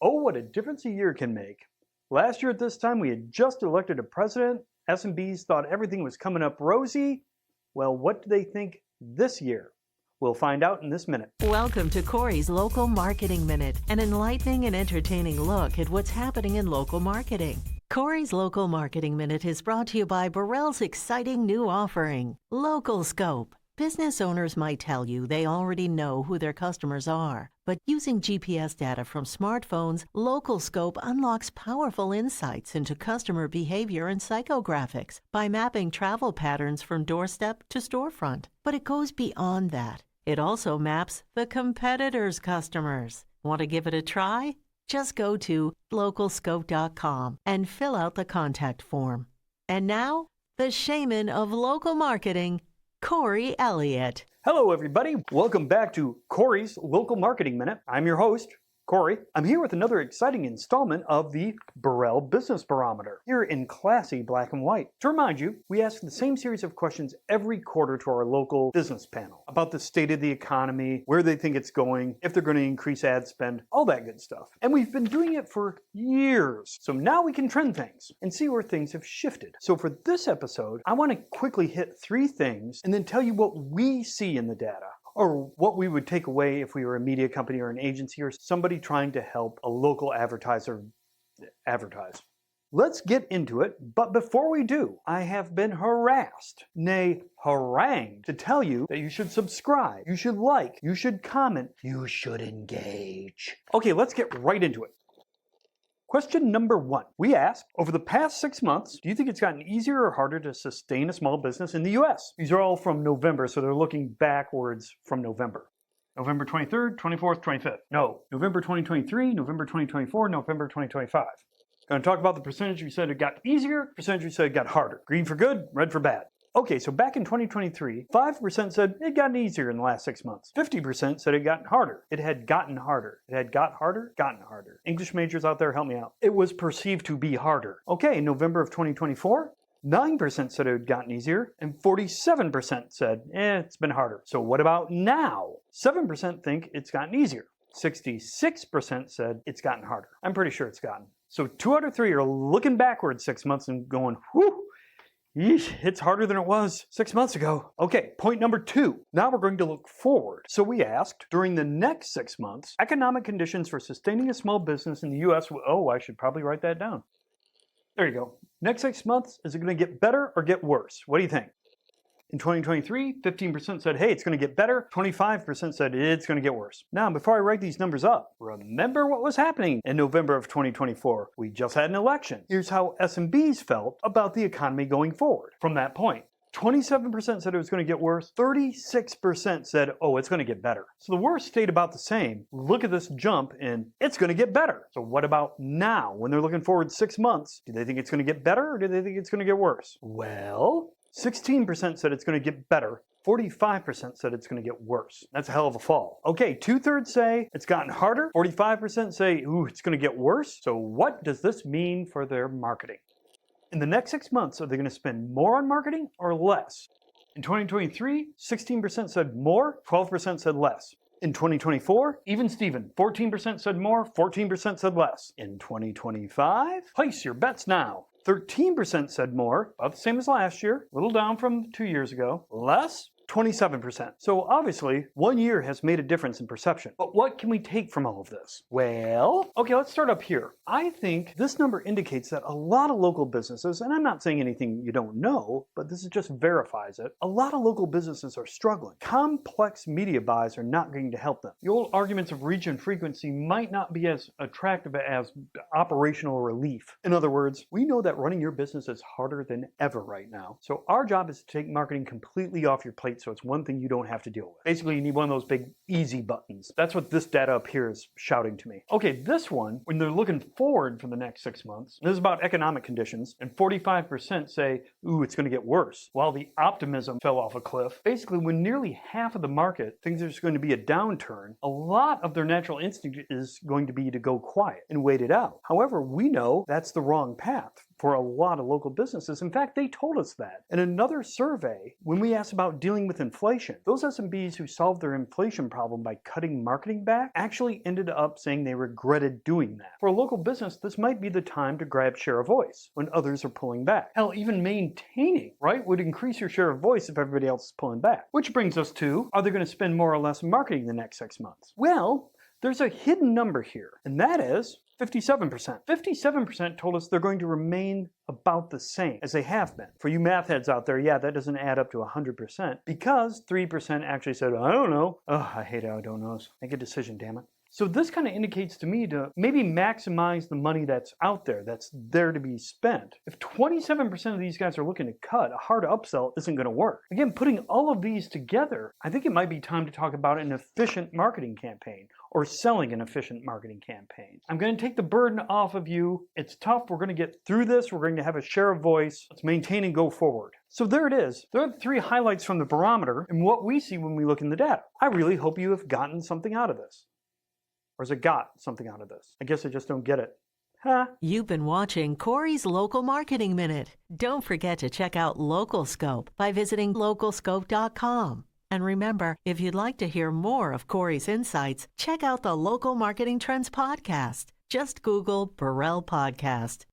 Oh, what a difference a year can make. Last year at this time, we had just elected a president. SMBs thought everything was coming up rosy. Well, what do they think this year? We'll find out in this minute. Welcome to Corey's Local Marketing Minute, an enlightening and entertaining look at what's happening in local marketing. Corey's Local Marketing Minute is brought to you by Borrell's exciting new offering, Local Scope. Business owners might tell you they already know who their customers are, but using GPS data from smartphones, Local Scope unlocks powerful insights into customer behavior and psychographics by mapping travel patterns from doorstep to storefront. But it goes beyond that. It also maps the competitors' customers. Want to give it a try? Just go to localscope.com and fill out the contact form. And now, the shaman of local marketing, Corey Elliott. Hello, everybody. Welcome back to Corey's Local Marketing Minute. I'm your host, Corey. I'm here with another exciting installment of the Borrell Business Barometer, here in classy black and white. To remind you, we ask the same series of questions every quarter to our local business panel about the state of the economy, where they think it's going, if they're going to increase ad spend, all that good stuff. And we've been doing it for years. So now we can trend things and see where things have shifted. So for this episode, I want to quickly hit 3 things and then tell you what we see in the data, or what we would take away if we were a media company or an agency or somebody trying to help a local advertiser advertise. Let's get into it, but before we do, I have been harassed, nay, harangued, to tell you that you should subscribe, you should like, you should comment, you should engage. Okay, let's get right into it. Question number 1. We asked, over the past 6 months, do you think it's gotten easier or harder to sustain a small business in the US? These are all from November, so they're looking backwards from November. November 23rd, 24th, 25th. No. November 2023, November 2024, November 2025. Going to talk about the percentage we said it got easier, percentage we said it got harder. Green for good, red for bad. Okay, so back in 2023, 5% said it gotten easier in the last 6 months. 50% said it gotten harder. It had gotten harder. It had got harder, gotten harder. English majors out there, help me out. It was perceived to be harder. Okay, in November of 2024, 9% said it had gotten easier, and 47% said, it's been harder. So what about now? 7% think it's gotten easier. 66% said it's gotten harder. I'm pretty sure it's gotten. So 2 out of 3 are looking backwards 6 months and going, whew, yeesh, it's harder than it was 6 months ago. Okay, point number 2. Now we're going to look forward. So we asked, during the next 6 months, economic conditions for sustaining a small business in the US. Oh, I should probably write that down. There you go. Next 6 months, is it going to get better or get worse? What do you think? In 2023, 15% said, hey, it's going to get better. 25% said it's going to get worse. Now, before I write these numbers up, remember what was happening in November of 2024. We just had an election. Here's how SMBs felt about the economy going forward from that point. 27% said it was going to get worse. 36% said, oh, it's going to get better. So the worst stayed about the same. Look at this jump in it's going to get better. So what about now? When they're looking forward 6 months, do they think it's going to get better or do they think it's going to get worse? Well, 16% said it's going to get better. 45% said it's going to get worse. That's a hell of a fall. Okay, 2/3 say it's gotten harder. 45% say, ooh, it's going to get worse. So what does this mean for their marketing? In the next 6 months, are they going to spend more on marketing or less? In 2023, 16% said more, 12% said less. In 2024, even Steven, 14% said more, 14% said less. In 2025, place your bets now. 13% said more, about the same as last year, a little down from 2 years ago. Less, 27%. So obviously, 1 year has made a difference in perception. But what can we take from all of this? Well, okay, let's start up here. I think this number indicates that a lot of local businesses, and I'm not saying anything you don't know, but this just verifies it, a lot of local businesses are struggling. Complex media buys are not going to help them. The old arguments of reach and frequency might not be as attractive as operational relief. In other words, we know that running your business is harder than ever right now. So our job is to take marketing completely off your plate so it's one thing you don't have to deal with. Basically, you need one of those big easy buttons. That's what this data up here is shouting to me. Okay, this one, when they're looking forward for the next 6 months, this is about economic conditions, and 45% say, ooh, it's going to get worse, while the optimism fell off a cliff. Basically, when nearly half of the market thinks there's going to be a downturn, a lot of their natural instinct is going to be to go quiet and wait it out. However, we know that's the wrong path. for a lot of local businesses. In fact, they told us that. In another survey, when we asked about dealing with inflation, those SMBs who solved their inflation problem by cutting marketing back actually ended up saying they regretted doing that. For a local business, this might be the time to grab share of voice when others are pulling back. Hell, even maintaining, right, would increase your share of voice if everybody else is pulling back. Which brings us to, are they going to spend more or less in marketing the next 6 months? Well, there's a hidden number here, and that is 57%. 57% told us they're going to remain about the same as they have been. For you math heads out there, yeah, that doesn't add up to 100% because 3% actually said, I don't know. Oh, I hate I don't knows. Make a decision, damn it. So this kind of indicates to me to maybe maximize the money that's out there, that's there to be spent. If 27% of these guys are looking to cut, a hard upsell isn't going to work. Again, putting all of these together, I think it might be time to talk about an efficient marketing campaign or selling an efficient marketing campaign. I'm going to take the burden off of you. It's tough. We're going to get through this. We're going to have a share of voice. Let's maintain and go forward. So there it is. There are the 3 highlights from the barometer and what we see when we look in the data. I really hope you have gotten something out of this. Or has it got something out of this? I guess I just don't get it. Huh? You've been watching Corey's Local Marketing Minute. Don't forget to check out Local Scope by visiting localscope.com. And remember, if you'd like to hear more of Corey's insights, check out the Local Marketing Trends podcast. Just Google Borrell Podcast.